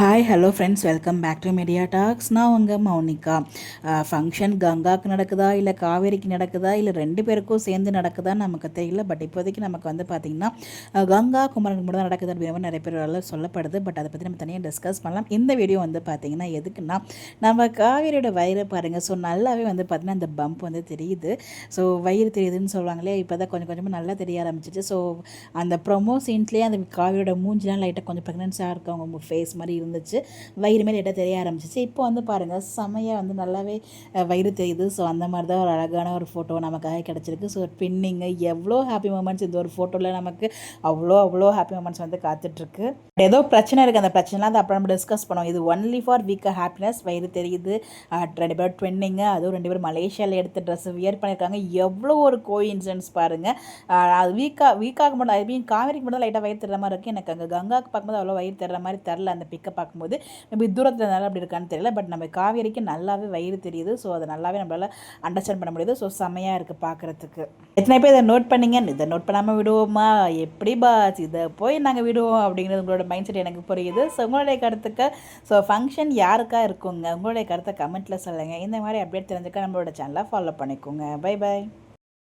Hi hello friends, welcome back to Media Talks. நான் உங்கள் Mounika. Function கங்காவுக்கு நடக்குதா இல்லை காவேரிக்கு நடக்குதா இல்லை ரெண்டு பேருக்கும் சேர்ந்து நடக்குதான்னு நமக்கு தெரியல. பட் இப்போதைக்கு நமக்கு வந்து பார்த்திங்கன்னா கங்கா குமரனுக்கு மட்டும் தான் நடக்குது அப்படின்னு நிறைய பேர் சொல்லப்படுது. பட் அதை பற்றி நம்ம தனியாக டிஸ்கஸ் பண்ணலாம். இந்த வீடியோ வந்து பார்த்திங்கன்னா எதுக்குன்னா, நம்ம காவேரியோட வயிறு பாருங்கள். ஸோ நல்லாவே வந்து பார்த்திங்கன்னா அந்த பம்ப் வந்து தெரியுது. ஸோ வயிறு தெரியுதுன்னு சொல்லுவாங்களே, இப்போ தான் கொஞ்சம் கொஞ்சமாக நல்லா தெரிய ஆரம்பிச்சிச்சு. ஸோ அந்த ப்ரொமோ சீன்ஸ்லேயே அந்த காவேரியோட மூஞ்சிலாம் லைட்டாக கொஞ்சம் ப்ரெக்னென்ஸாக இருக்கவங்க ஃபேஸ் மாதிரி இருந்துச்சு. வயிறு மேலே லைட்டாக தெரிய ஆரம்பிச்சிச்சு. இப்போ வந்து பாருங்கள், செமையாக வந்து நல்லாவே வயிறு தெரியுது. ஸோ அந்த மாதிரி தான் ஒரு அழகான ஒரு ஃபோட்டோ நமக்காக கிடச்சிருக்கு. ஸோ பின்னிங்க எவ்வளோ ஹாப்பி மூமெண்ட்ஸ் இந்த ஒரு ஃபோட்டோவில் நமக்கு அவ்வளோ ஹாப்பி மூமெண்ட்ஸ் வந்து காத்துட்ருக்கு. ஏதோ பிரச்சனை இருக்குது, அந்த பிரச்சனைலாம் அதை அப்புறம் நம்ம டிஸ்கஸ் பண்ணுவோம். இது ஒன்லி ஃபார் வீக்காக ஹாப்பினஸ். வயிறு தெரியுது, ரெண்டு பேரும் ட்வின்னிங்க, அதுவும் ரெண்டு பேரும் மலேசியாவில் எடுத்த ட்ரெஸ் வியர் பண்ணியிருக்காங்க. எவ்வளோ ஒரு கோஇன்சிடென்ஸ் பாருங்கள். அது வீக்காக மட்டும், ஐ மீன் காவேரிக்கு மட்டும் லைட்டாக வயிறு தர்ற மாதிரி இருக்குது. எனக்கு அங்கே கங்காவுக்கு பார்க்கும்போது அவ்வளோ வயிறு தர்ற மாதிரி தெரில. அந்த பிக்கை பார்க்கும்போது நம்ம தூரத்தில் இருந்தாலும் அப்படி இருக்கான்னு தெரியல. பட் நம்ம காவேரிக்கு நல்லாவே வயிறு தெரியுது. ஸோ அதை நல்லாவே நம்மளால் அண்டர்ஸ்டாண்ட் பண்ண முடியுது. ஸோ செம்மையாக இருக்குது பார்க்குறதுக்கு. எத்தனை பேர் இதை நோட் பண்ணிங்க? இதை நோட் பண்ணாமல் விடுவோமா? எப்படி பாஸ் இதை போய் நாங்கள் விடுவோம் அப்படிங்கிறது உங்களோட மைண்ட் செட் எனக்கு புரியுது. ஸோ உங்களுடைய கருத்துக்கு, ஸோ ஃபங்க்ஷன் யாருக்கா இருக்குங்க, உங்களுடைய கருத்தை கமெண்ட்டில் சொல்லுங்கள். இந்த மாதிரி அப்டேட் தெரிஞ்சுக்க நம்மளோட சேனலை ஃபாலோ பண்ணிக்கோங்க. Bye bye.